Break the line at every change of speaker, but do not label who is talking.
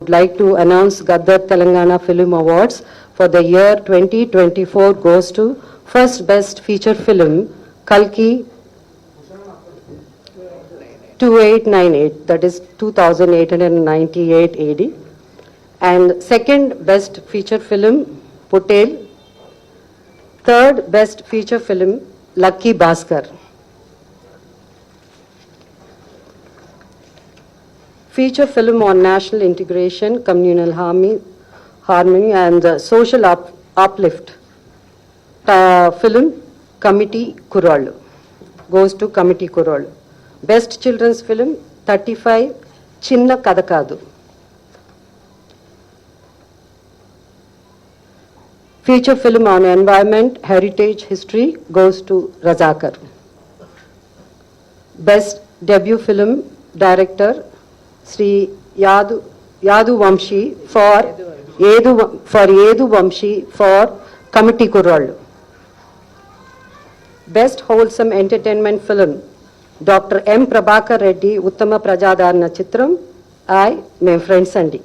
would like to announce Gaddar Telangana Film Awards for the year 2024 goes to First Best Feature Film, Kalki 2898, that is 2898 AD. And second Best Feature Film, Putel. Third Best Feature Film, Lucky Bhaskar. Feature film on national integration, communal harmony and social uplift. Film, Committee Kurralu. Goes to Committee Kurralu. Best Children's Film, 35, Chinna Kadakadu. Feature film on environment, heritage, history goes to Razakar. Best debut film director, Sri Yadu Vamshi for Yedu Vamshi for Committee Kurralu. Best wholesome entertainment film, Dr. M. Prabhakar Reddy, Uttama Prajadarana Chitram, I, my friends Andi.